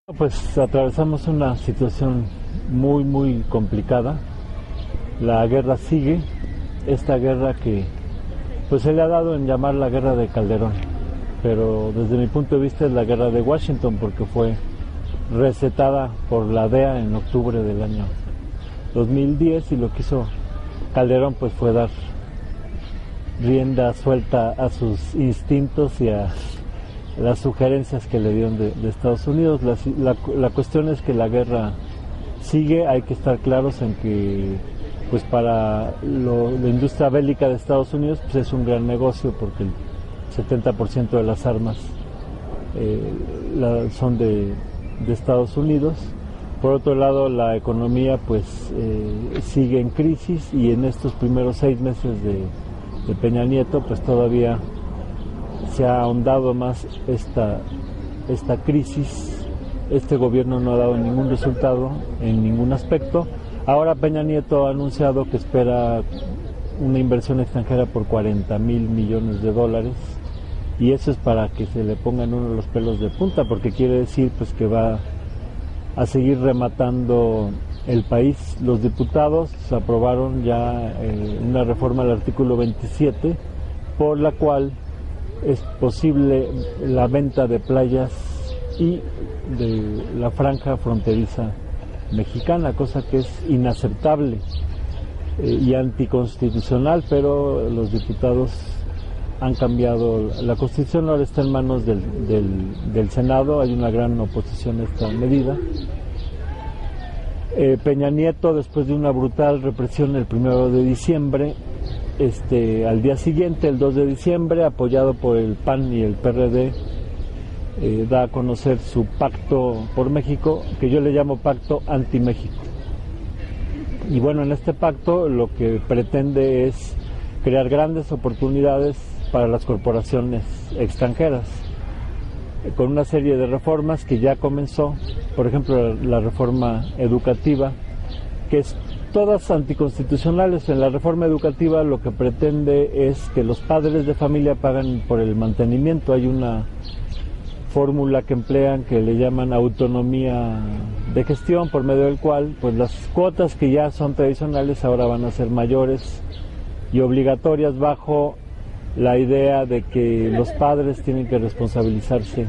Pues atravesamos una situación muy complicada. La guerra sigue, esta guerra que pues se le ha dado en llamar la guerra de Calderón, pero desde mi punto de vista es la guerra de Washington porque fue recetada por la DEA en octubre del año 2010 y lo que hizo Calderón pues fue dar rienda suelta a sus instintos y a las sugerencias que le dieron de Estados Unidos. La cuestión es que la guerra sigue, hay que estar claros en que pues para la industria bélica de Estados Unidos pues es un gran negocio porque el 70% de las armas son de Estados Unidos. Por otro lado, la economía pues sigue en crisis y en estos primeros 6 meses de Peña Nieto pues todavía se ha ahondado más esta crisis. Este gobierno no ha dado ningún resultado en ningún aspecto. Ahora Peña Nieto ha anunciado que espera una inversión extranjera por $40,000 millones y eso es para que se le pongan uno los pelos de punta, porque quiere decir pues que va a seguir rematando el país. Los diputados aprobaron ya una reforma al artículo 27 por la cual es posible la venta de playas y de la franja fronteriza mexicana, cosa que es inaceptable y anticonstitucional, pero los diputados han cambiado. La Constitución ahora está en manos del Senado, hay una gran oposición a esta medida. Peña Nieto, después de una brutal represión el 1 de diciembre, al día siguiente, el 2 de diciembre, apoyado por el PAN y el PRD, da a conocer su pacto por México, que yo le llamo pacto anti-México. Y bueno, en este pacto lo que pretende es crear grandes oportunidades para las corporaciones extranjeras, con una serie de reformas que ya comenzó, por ejemplo, la reforma educativa, que es todas anticonstitucionales. En la reforma educativa lo que pretende es que los padres de familia pagan por el mantenimiento. Hay una fórmula que emplean que le llaman autonomía de gestión, por medio del cual pues las cuotas que ya son tradicionales ahora van a ser mayores y obligatorias, bajo la idea de que los padres tienen que responsabilizarse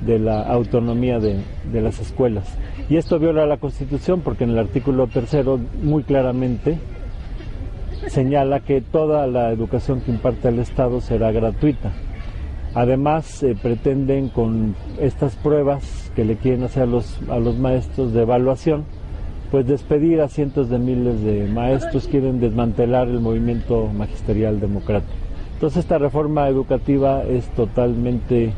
de la autonomía de las escuelas. Y esto viola la Constitución porque en el artículo 3 muy claramente señala que toda la educación que imparte el Estado será gratuita. Además, pretenden con estas pruebas que le quieren hacer a los maestros de evaluación, pues despedir a cientos de miles de maestros, quieren desmantelar el movimiento magisterial democrático. Entonces esta reforma educativa es totalmente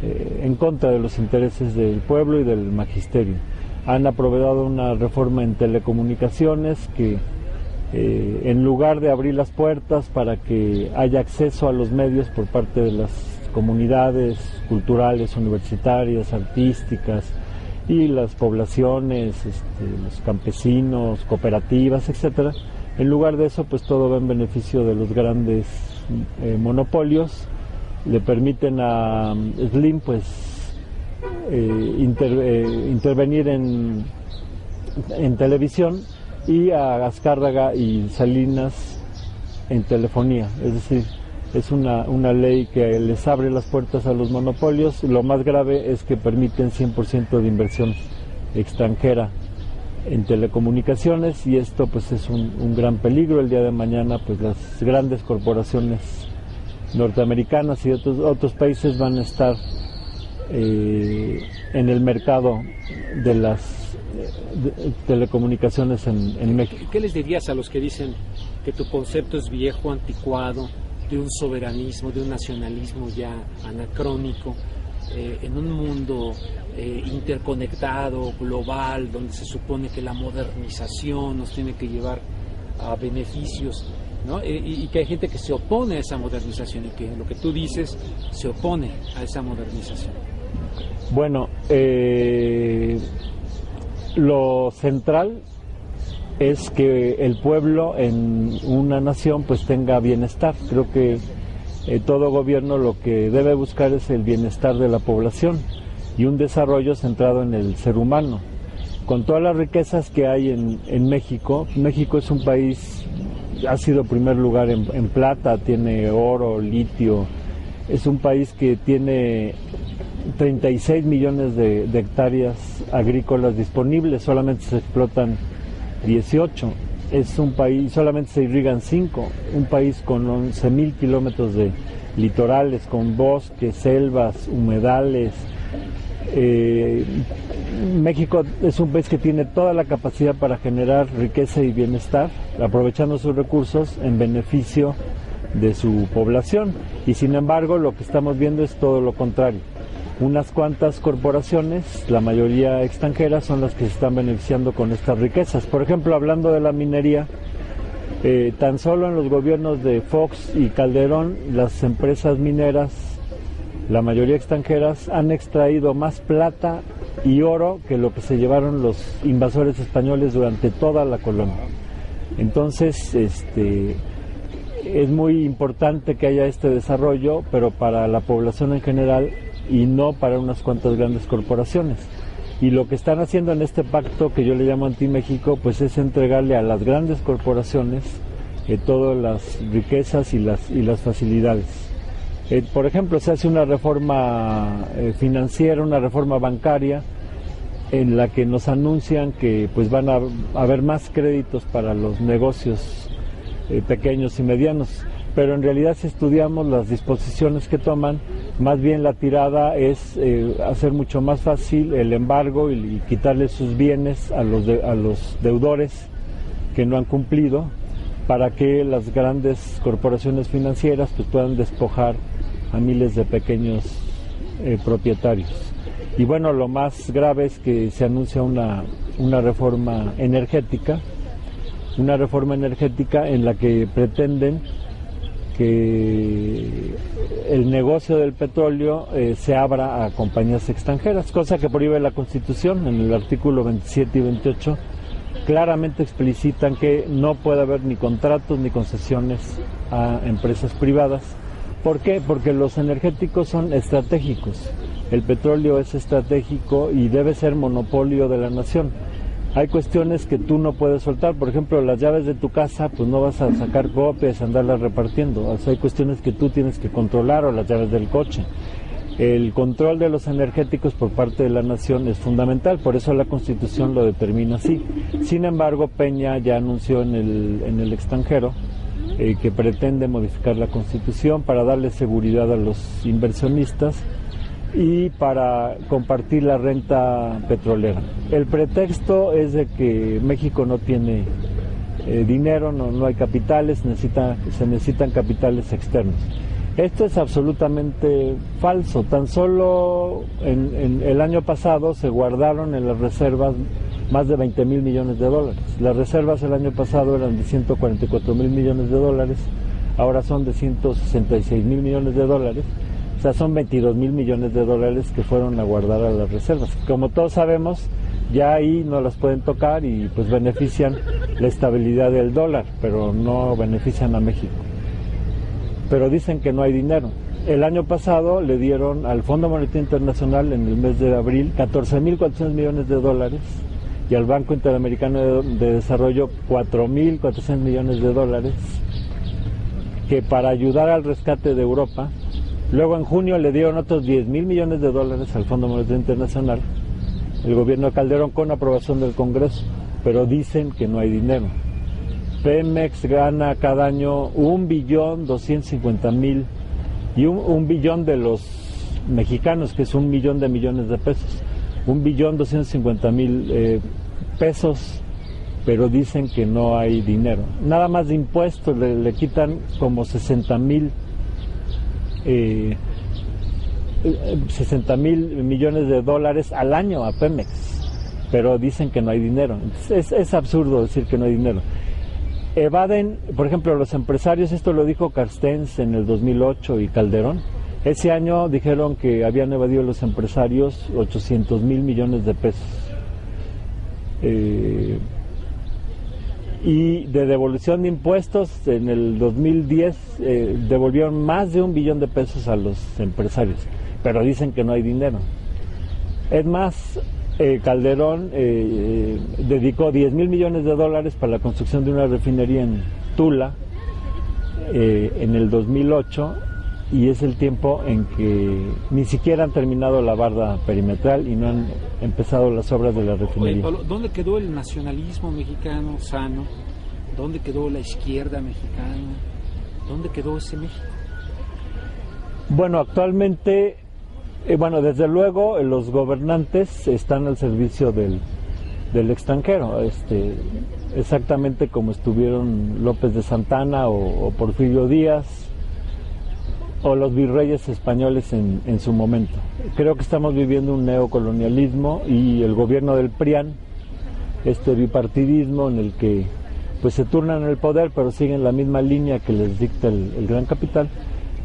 en contra de los intereses del pueblo y del magisterio. Han aprobado una reforma en telecomunicaciones que en lugar de abrir las puertas para que haya acceso a los medios por parte de las comunidades culturales, universitarias, artísticas y las poblaciones, los campesinos, cooperativas, etcétera, en lugar de eso pues todo va en beneficio de los grandes monopolios. Le permiten a Slim pues intervenir en televisión y a Azcárraga y Salinas en telefonía. Es decir, es una ley que les abre las puertas a los monopolios. Lo más grave es que permiten 100% de inversión extranjera en telecomunicaciones y esto pues es un gran peligro. El día de mañana pues las grandes corporaciones norteamericanas y otros países van a estar en el mercado de las telecomunicaciones en México. ¿Qué les dirías a los que dicen que tu concepto es viejo, anticuado, de un soberanismo, de un nacionalismo ya anacrónico, en un mundo interconectado, global, donde se supone que la modernización nos tiene que llevar a beneficios, ¿no? Y que hay gente que se opone a esa modernización y que lo que tú dices se opone a esa modernización? Bueno, lo central es que el pueblo en una nación pues tenga bienestar. Creo que todo gobierno lo que debe buscar es el bienestar de la población y un desarrollo centrado en el ser humano. Con todas las riquezas que hay en México, México es un país, ha sido primer lugar en plata, tiene oro, litio, es un país que tiene 36 millones de hectáreas agrícolas disponibles, solamente se explotan 18. Es un país, solamente se irrigan 5, un país con 11.000 kilómetros de litorales, con bosques, selvas, humedales. México es un país que tiene toda la capacidad para generar riqueza y bienestar, aprovechando sus recursos en beneficio de su población. Y sin embargo, lo que estamos viendo es todo lo contrario. Unas cuantas corporaciones, la mayoría extranjeras, son las que se están beneficiando con estas riquezas. Por ejemplo, hablando de la minería, tan solo en los gobiernos de Fox y Calderón, las empresas mineras, la mayoría extranjeras, han extraído más plata y oro que lo que se llevaron los invasores españoles durante toda la colonia. Entonces, es muy importante que haya este desarrollo, pero para la población en general y no para unas cuantas grandes corporaciones. Y lo que están haciendo en este pacto, que yo le llamo Anti-México, pues es entregarle a las grandes corporaciones todas las riquezas y las facilidades. Por ejemplo, se hace una reforma financiera, una reforma bancaria, en la que nos anuncian que pues van a haber más créditos para los negocios pequeños y medianos, pero en realidad, si estudiamos las disposiciones que toman, más bien la tirada es hacer mucho más fácil el embargo y quitarle sus bienes a los deudores que no han cumplido, para que las grandes corporaciones financieras pues puedan despojar a miles de pequeños propietarios. Y bueno, lo más grave es que se anuncia una reforma energética en la que pretenden que el negocio del petróleo se abra a compañías extranjeras, cosa que prohíbe la Constitución. En el artículo 27 y 28 claramente explicitan que no puede haber ni contratos ni concesiones a empresas privadas. ¿Por qué? Porque los energéticos son estratégicos. El petróleo es estratégico y debe ser monopolio de la nación. Hay cuestiones que tú no puedes soltar, por ejemplo, las llaves de tu casa, pues no vas a sacar copias y andarlas repartiendo. O sea, hay cuestiones que tú tienes que controlar, o las llaves del coche. El control de los energéticos por parte de la nación es fundamental, por eso la Constitución lo determina así. Sin embargo, Peña ya anunció en el extranjero que pretende modificar la Constitución para darle seguridad a los inversionistas y para compartir la renta petrolera. El pretexto es de que México no tiene dinero, no hay capitales, se necesitan capitales externos. Esto es absolutamente falso. Tan solo en el año pasado se guardaron en las reservas más de 20,000 millones de dólares. Las reservas el año pasado eran de 144,000 millones de dólares, ahora son de 166,000 millones de dólares. O sea, son 22,000 millones de dólares que fueron a guardar a las reservas. Como todos sabemos, ya ahí no las pueden tocar y pues benefician la estabilidad del dólar, pero no benefician a México. Pero dicen que no hay dinero. El año pasado le dieron al Fondo Monetario Internacional, en el mes de abril, 14,400 millones de dólares, y al Banco Interamericano de Desarrollo 4,400 millones de dólares, que para ayudar al rescate de Europa. Luego en junio le dieron otros 10,000 millones de dólares al Fondo Monetario Internacional, el gobierno de Calderón, con aprobación del Congreso, pero dicen que no hay dinero. Pemex gana cada año 1,250,000,000 y un billón de los mexicanos, que es 1,000,000 de millones de pesos, 1,250,000 pesos, pero dicen que no hay dinero. Nada más de impuestos le quitan como 60,000 millones de dólares al año a Pemex, pero dicen que no hay dinero. Es absurdo decir que no hay dinero. Evaden, por ejemplo, los empresarios, esto lo dijo Carstens en el 2008 y Calderón. Ese año dijeron que habían evadido los empresarios 800,000 millones de pesos. Y de devolución de impuestos, en el 2010 devolvieron más de 1 billón de pesos a los empresarios, pero dicen que no hay dinero. Es más, Calderón dedicó $10,000 millones para la construcción de una refinería en Tula en el 2008, y es el tiempo en que ni siquiera han terminado la barda perimetral y no han empezado las obras de la refinería. Oye, Pablo, ¿dónde quedó el nacionalismo mexicano sano? ¿Dónde quedó la izquierda mexicana? ¿Dónde quedó ese México? Bueno, actualmente, desde luego los gobernantes están al servicio del extranjero, exactamente como estuvieron López de Santana o Porfirio Díaz o los virreyes españoles en su momento. Creo que estamos viviendo un neocolonialismo, y el gobierno del PRIAN, este bipartidismo en el que pues se turnan el poder pero siguen la misma línea que les dicta el gran capital,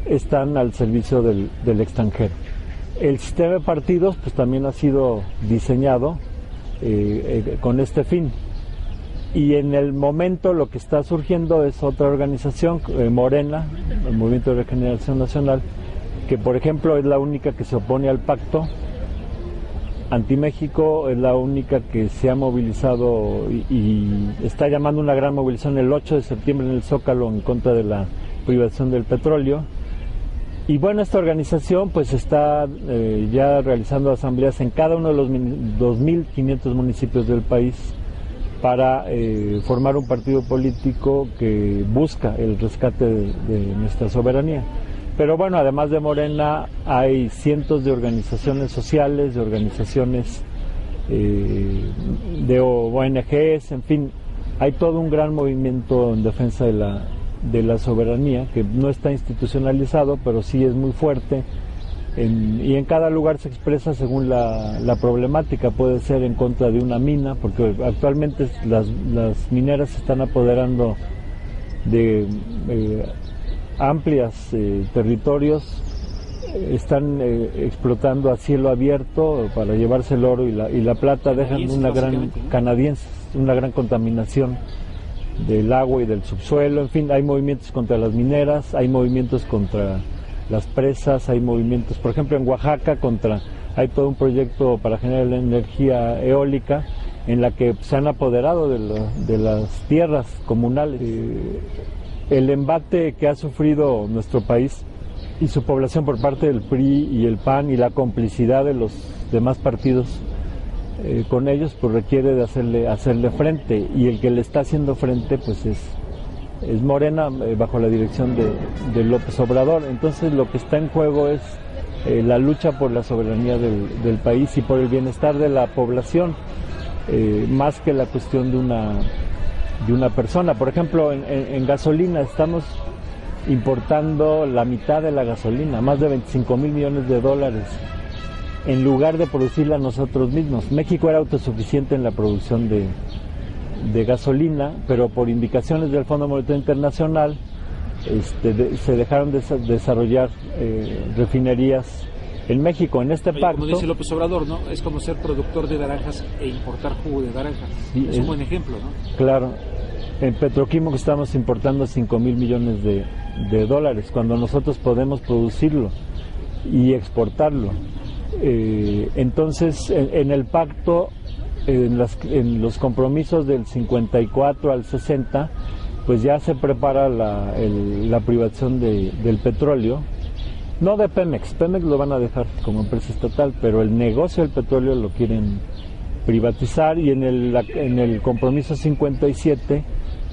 están al servicio del extranjero. El sistema de partidos pues también ha sido diseñado con este fin, y en el momento lo que está surgiendo es otra organización, Morena, el Movimiento de Regeneración Nacional, que por ejemplo es la única que se opone al pacto anti-México, es la única que se ha movilizado y está llamando una gran movilización el 8 de septiembre en el Zócalo en contra de la privatización del petróleo. Y bueno, esta organización pues está ya realizando asambleas en cada uno de los 2.500 municipios del país para formar un partido político que busca el rescate de nuestra soberanía. Pero bueno, además de Morena, hay cientos de organizaciones sociales, de organizaciones de ONGs, en fin, hay todo un gran movimiento en defensa de la soberanía, que no está institucionalizado, pero sí es muy fuerte, y en cada lugar se expresa según la problemática. Puede ser en contra de una mina, porque actualmente las mineras se están apoderando de amplios territorios, están explotando a cielo abierto para llevarse el oro y la plata, dejan una gran contaminación del agua y del subsuelo. En fin, hay movimientos contra las mineras, hay movimientos contra las presas, hay movimientos, por ejemplo en Oaxaca, hay todo un proyecto para generar la energía eólica en la que se han apoderado de las tierras comunales. El embate que ha sufrido nuestro país y su población por parte del PRI y el PAN y la complicidad de los demás partidos con ellos, pues requiere de hacerle frente, y el que le está haciendo frente pues es Morena, bajo la dirección de López Obrador. Entonces lo que está en juego es la lucha por la soberanía del país y por el bienestar de la población, más que la cuestión de una persona. Por ejemplo, en gasolina estamos importando la mitad de la gasolina, más de $25,000 millones, en lugar de producirla nosotros mismos. México era autosuficiente en la producción de gasolina, pero por indicaciones del Fondo Monetario Internacional se dejaron de desarrollar refinerías en México. En este pacto, como dice López Obrador, ¿no? Es como ser productor de naranjas e importar jugo de naranjas. Sí, es un buen ejemplo, ¿no? Claro. En Petroquímico estamos importando $5,000 millones cuando nosotros podemos producirlo y exportarlo. Entonces, en el pacto, en los compromisos del 54 al 60, pues ya se prepara la privatización del petróleo, no de Pemex lo van a dejar como empresa estatal, pero el negocio del petróleo lo quieren privatizar, y en el compromiso 57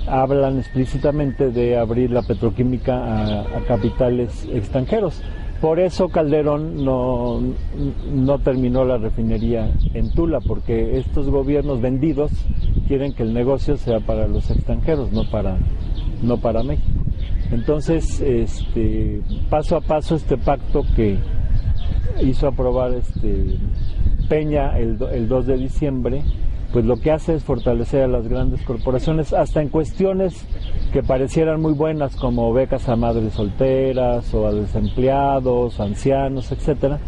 hablan explícitamente de abrir la petroquímica a capitales extranjeros. Por eso Calderón no terminó la refinería en Tula, porque estos gobiernos vendidos quieren que el negocio sea para los extranjeros, no para México. Entonces, paso a paso, este pacto que hizo aprobar Peña el 2 de diciembre, pues lo que hace es fortalecer a las grandes corporaciones, hasta en cuestiones que parecieran muy buenas, como becas a madres solteras o a desempleados, ancianos, etcétera.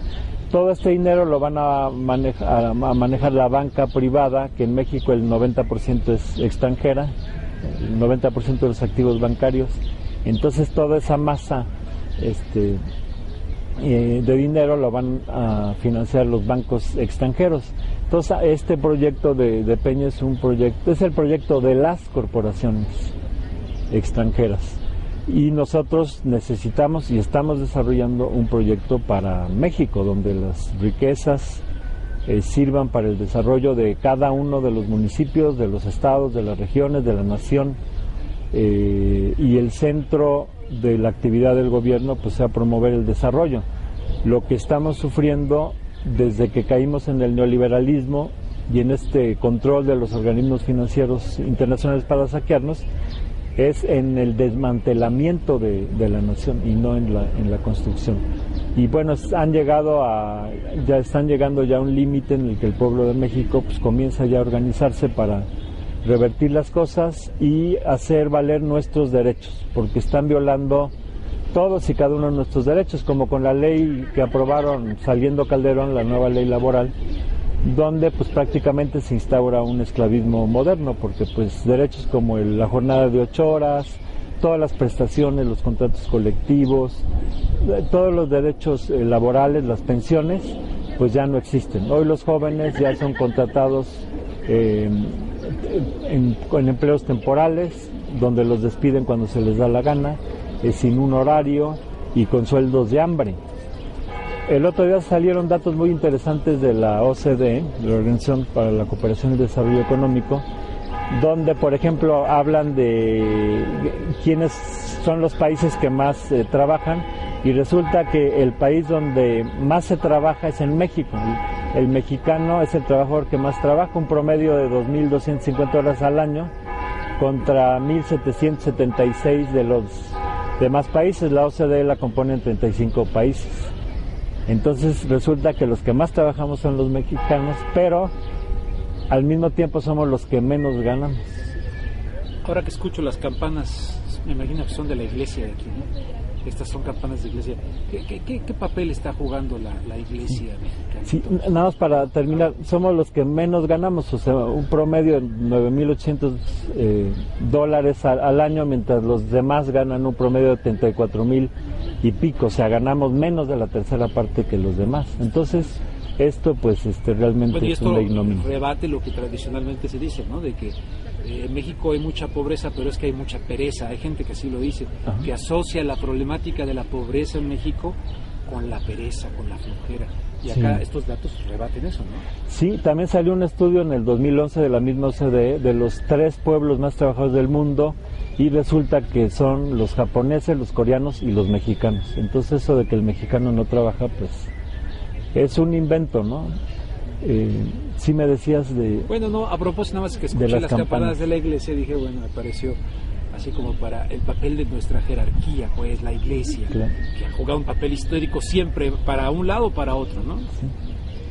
Todo este dinero lo van a manejar la banca privada, que en México el 90% es extranjera, el 90% de los activos bancarios. Entonces toda esa masa de dinero lo van a financiar los bancos extranjeros. Entonces este proyecto de Peña es el proyecto de las corporaciones extranjeras, y nosotros necesitamos y estamos desarrollando un proyecto para México donde las riquezas sirvan para el desarrollo de cada uno de los municipios, de los estados, de las regiones, de la nación, y el centro de la actividad del gobierno pues sea promover el desarrollo. Lo que estamos sufriendo desde que caímos en el neoliberalismo y en este control de los organismos financieros internacionales para saquearnos es en el desmantelamiento de la nación y no en la construcción. Y bueno, ya están llegando ya a un límite en el que el pueblo de México pues comienza ya a organizarse para revertir las cosas y hacer valer nuestros derechos, porque están violando todos y cada uno de nuestros derechos, como con la ley que aprobaron saliendo Calderón, la nueva ley laboral, donde pues prácticamente se instaura un esclavismo moderno, porque pues derechos como la jornada de 8 horas, todas las prestaciones, los contratos colectivos, todos los derechos laborales, las pensiones, pues ya no existen. Hoy los jóvenes ya son contratados con empleos temporales, donde los despiden cuando se les da la gana, sin un horario y con sueldos de hambre. El otro día salieron datos muy interesantes de la OCDE, de la Organización para la Cooperación y el Desarrollo Económico, donde, por ejemplo, hablan de quiénes son los países que más trabajan, y resulta que el país donde más se trabaja es en México. El mexicano es el trabajador que más trabaja, un promedio de 2.250 horas al año, contra 1.776 de los demás países. La OCDE la componen 35 países. Entonces resulta que los que más trabajamos son los mexicanos, pero al mismo tiempo somos los que menos ganamos. Ahora que escucho las campanas, me imagino que son de la iglesia de aquí, ¿no? Estas son campanas de iglesia. ¿Qué papel está jugando la iglesia mexicana? Sí, nada más para terminar, somos los que menos ganamos, o sea, un promedio de $9,800 al año, mientras los demás ganan un promedio de 34,000 y pico, o sea, ganamos menos de la tercera parte que los demás. Entonces, esto pues realmente es una ignominia. Rebate lo que tradicionalmente se dice, ¿no? De que en México hay mucha pobreza, pero es que hay mucha pereza. Hay gente que así lo dice, ajá, que asocia la problemática de la pobreza en México con la pereza, con la flojera. Y acá sí, estos datos rebaten eso, ¿no? Sí, también salió un estudio en el 2011 de la misma OCDE de los 3 pueblos más trabajadores del mundo, y resulta que son los japoneses, los coreanos y los mexicanos. Entonces eso de que el mexicano no trabaja, pues es un invento, ¿no? Sí me decías de... Bueno, no, a propósito, nada más que escuché las campanas de la iglesia, dije, bueno, me pareció así como para el papel de nuestra jerarquía, pues la iglesia, claro, que ha jugado un papel histórico siempre para un lado o para otro, ¿no? Sí.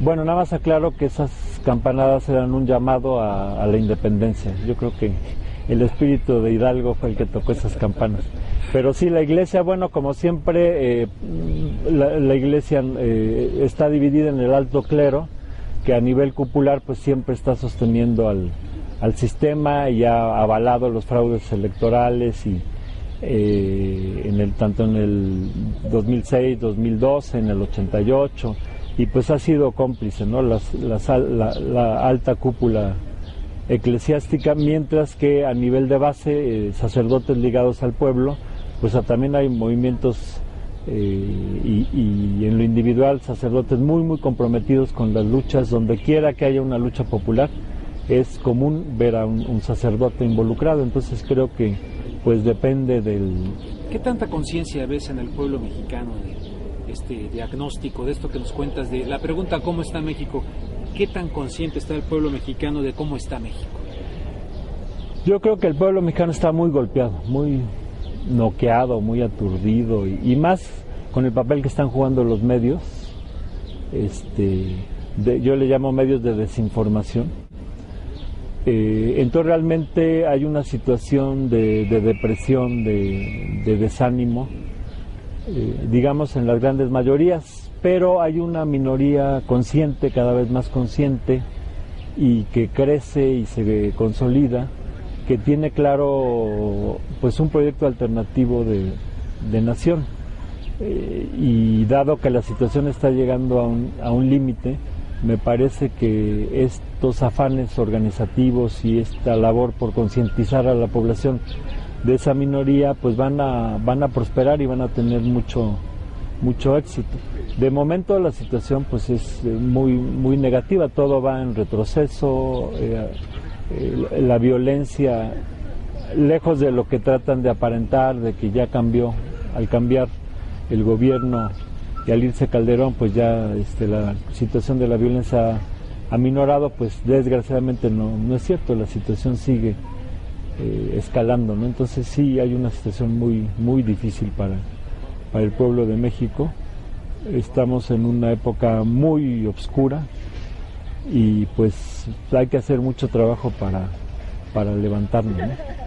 Bueno, nada más aclaro que esas campanadas eran un llamado a la independencia. Yo creo que el espíritu de Hidalgo fue el que tocó esas campanas. Pero sí, la iglesia, bueno, como siempre, la iglesia está dividida en el alto clero, que a nivel cupular pues siempre está sosteniendo al sistema y ha avalado los fraudes electorales, y tanto en el 2006, 2012, en el 88, y pues ha sido cómplice, ¿no? La alta cúpula eclesiástica, mientras que a nivel de base, sacerdotes ligados al pueblo, pues también hay movimientos y en lo individual sacerdotes muy muy comprometidos con las luchas. Donde quiera que haya una lucha popular es común ver a un sacerdote involucrado. Entonces creo que pues depende del... ¿Qué tanta conciencia ves en el pueblo mexicano de este diagnóstico, de esto que nos cuentas, de la pregunta ¿cómo está México? ¿Qué tan consciente está el pueblo mexicano de cómo está México? Yo creo que el pueblo mexicano está muy golpeado, muy noqueado, muy aturdido, y más con el papel que están jugando los medios, yo le llamo medios de desinformación. Entonces realmente hay una situación de depresión, de desánimo, digamos en las grandes mayorías, pero hay una minoría consciente, cada vez más consciente, y que crece y se consolida, que tiene claro pues un proyecto alternativo de nación. y dado que la situación está llegando a un límite, me parece que estos afanes organizativos y esta labor por concientizar a la población de esa minoría pues van a prosperar y van a tener mucho éxito. De momento la situación pues es muy negativa, todo va en retroceso, la violencia, lejos de lo que tratan de aparentar, de que ya cambió, al cambiar el gobierno y al irse Calderón, pues ya la situación de la violencia ha minorado, pues desgraciadamente no es cierto, la situación sigue escalando, ¿no? Entonces sí hay una situación muy difícil para el pueblo de México. Estamos en una época muy oscura y pues hay que hacer mucho trabajo para levantarnos, ¿no?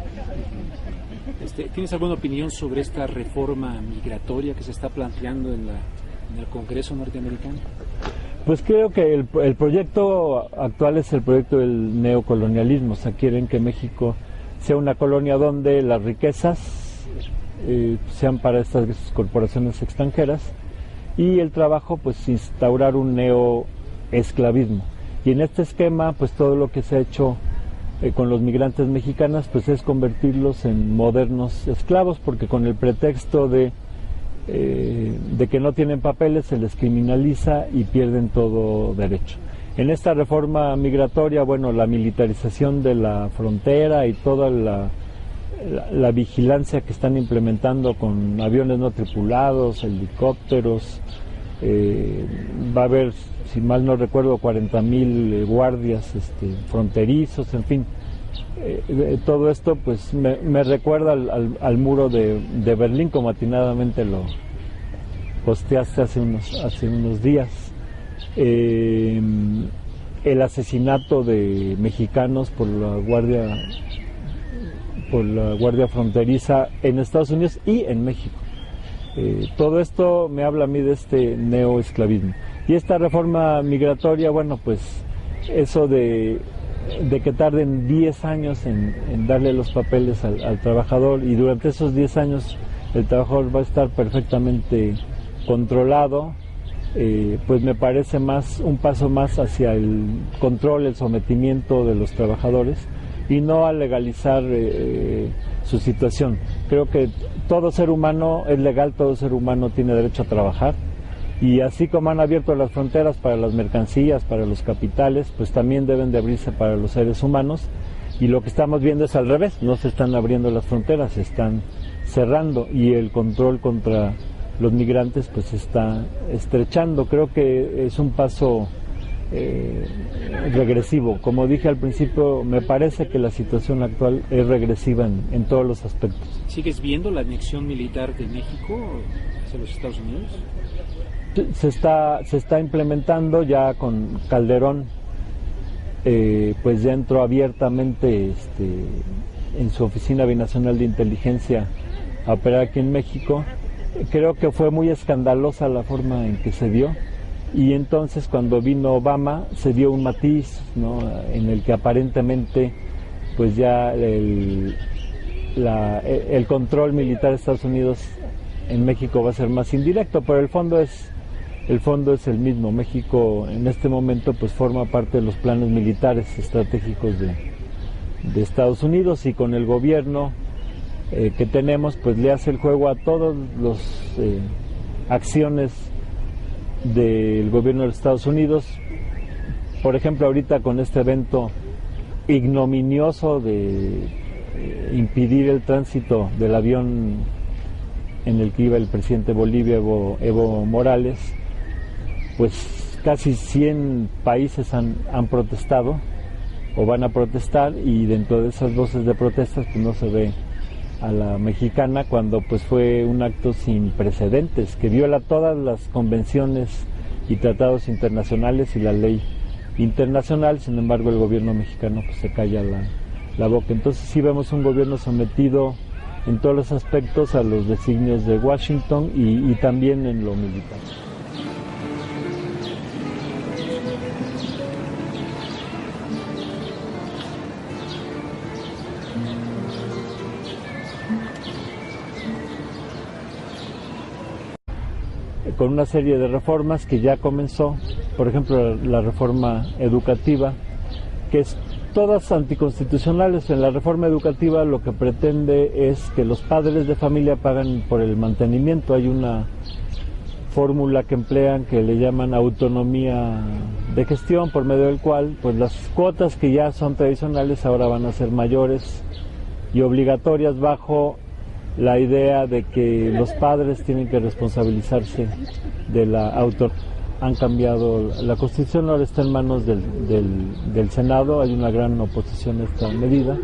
¿Tienes alguna opinión sobre esta reforma migratoria que se está planteando en el Congreso norteamericano? Pues creo que el proyecto actual es el proyecto del neocolonialismo. O sea, quieren que México sea una colonia donde las riquezas sean para estas corporaciones extranjeras y el trabajo, pues instaurar un neoesclavismo. Y en este esquema, pues todo lo que se ha hecho con los migrantes mexicanos, pues es convertirlos en modernos esclavos, porque con el pretexto de que no tienen papeles se les criminaliza y pierden todo derecho. En esta reforma migratoria, bueno, la militarización de la frontera y toda la vigilancia que están implementando con aviones no tripulados, helicópteros, va a haber, si mal no recuerdo, 40,000 guardias fronterizos, en fin. Todo esto pues me recuerda al muro de Berlín, como atinadamente lo posteaste hace unos días. El asesinato de mexicanos por la Guardia Fronteriza en Estados Unidos y en México. Todo esto me habla a mí de este neoesclavismo. Y esta reforma migratoria, bueno, pues eso de que tarden 10 años en darle los papeles al trabajador, y durante esos 10 años el trabajador va a estar perfectamente controlado, pues me parece un paso más hacia el control, el sometimiento de los trabajadores y no a legalizar su situación. Creo que todo ser humano es legal, todo ser humano tiene derecho a trabajar, y así como han abierto las fronteras para las mercancías, para los capitales, pues también deben de abrirse para los seres humanos, y lo que estamos viendo es al revés, no se están abriendo las fronteras, se están cerrando, y el control contra los migrantes pues se está estrechando. Creo que es un paso regresivo. Como dije al principio, me parece que la situación actual es regresiva en todos los aspectos. ¿Sigues viendo la anexión militar de México hacia los Estados Unidos? Se está implementando ya con Calderón, pues ya entró abiertamente en su oficina binacional de inteligencia a operar aquí en México. Creo que fue muy escandalosa la forma en que se dio, y entonces cuando vino Obama se dio un matiz, ¿no?, en el que aparentemente pues ya el control militar de Estados Unidos en México va a ser más indirecto, pero el fondo es el mismo. México en este momento pues forma parte de los planes militares estratégicos de Estados Unidos, y con el gobierno que tenemos pues le hace el juego a todas las acciones del gobierno de Estados Unidos. Por ejemplo, ahorita con este evento ignominioso de impedir el tránsito del avión en el que iba el presidente de Bolivia, Evo Morales, pues casi 100 países han protestado o van a protestar, y dentro de esas voces de protestas pues no se ve a la mexicana, cuando pues fue un acto sin precedentes que viola todas las convenciones y tratados internacionales y la ley internacional. Sin embargo, el gobierno mexicano pues se calla la boca. Entonces sí vemos un gobierno sometido en todos los aspectos a los designios de Washington y también en lo militar. con una serie de reformas que ya comenzó, por ejemplo la reforma educativa, que es todas anticonstitucionales. En la reforma educativa lo que pretende es que los padres de familia pagan por el mantenimiento. Hay una fórmula que emplean que le llaman autonomía de gestión, por medio del cual pues las cuotas que ya son tradicionales ahora van a ser mayores y obligatorias, bajo la idea de que los padres tienen que responsabilizarse de la autonomía. Han cambiado la Constitución, ahora está en manos del Senado, hay una gran oposición a esta medida.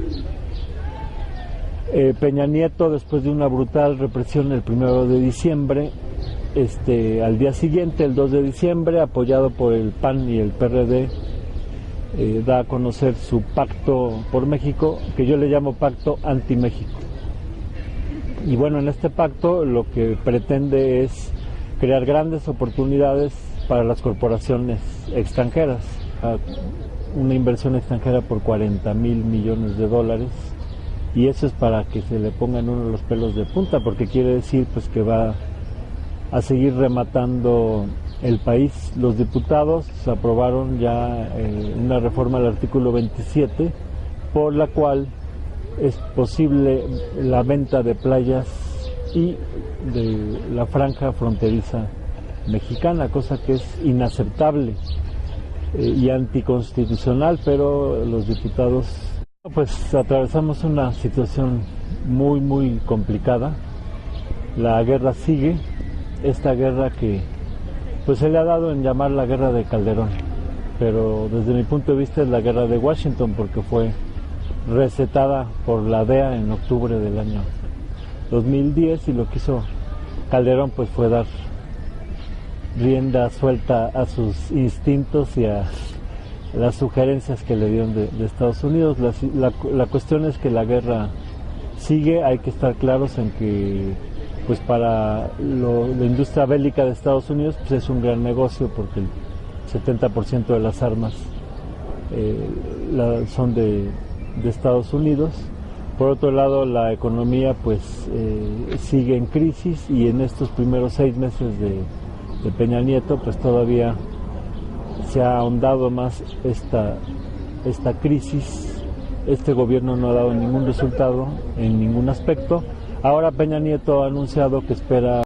Peña Nieto, después de una brutal represión el 1 de diciembre, al día siguiente, el 2 de diciembre, apoyado por el PAN y el PRD, da a conocer su pacto por México, que yo le llamo pacto anti-México. Y bueno, en este pacto lo que pretende es crear grandes oportunidades para las corporaciones extranjeras, una inversión extranjera por 40,000 millones de dólares, y eso es para que se le pongan uno los pelos de punta, porque quiere decir pues que va a seguir rematando el país. Los diputados aprobaron ya una reforma al artículo 27, por la cual es posible la venta de playas y de la franja fronteriza mexicana, cosa que es inaceptable y anticonstitucional, pero los diputados, pues atravesamos una situación muy complicada. La guerra sigue, esta guerra que pues se le ha dado en llamar la guerra de Calderón, pero desde mi punto de vista es la guerra de Washington, porque fue recetada por la DEA en octubre del año 2010, y lo que hizo Calderón pues fue dar rienda suelta a sus instintos y a las sugerencias que le dieron de Estados Unidos. La cuestión es que la guerra sigue. Hay que estar claros en que pues para la industria bélica de Estados Unidos pues es un gran negocio, porque el 70% de las armas son de Estados Unidos. Por otro lado, la economía pues sigue en crisis, y en estos primeros 6 meses de Peña Nieto pues todavía se ha ahondado más esta crisis. Este gobierno no ha dado ningún resultado en ningún aspecto. Ahora Peña Nieto ha anunciado que espera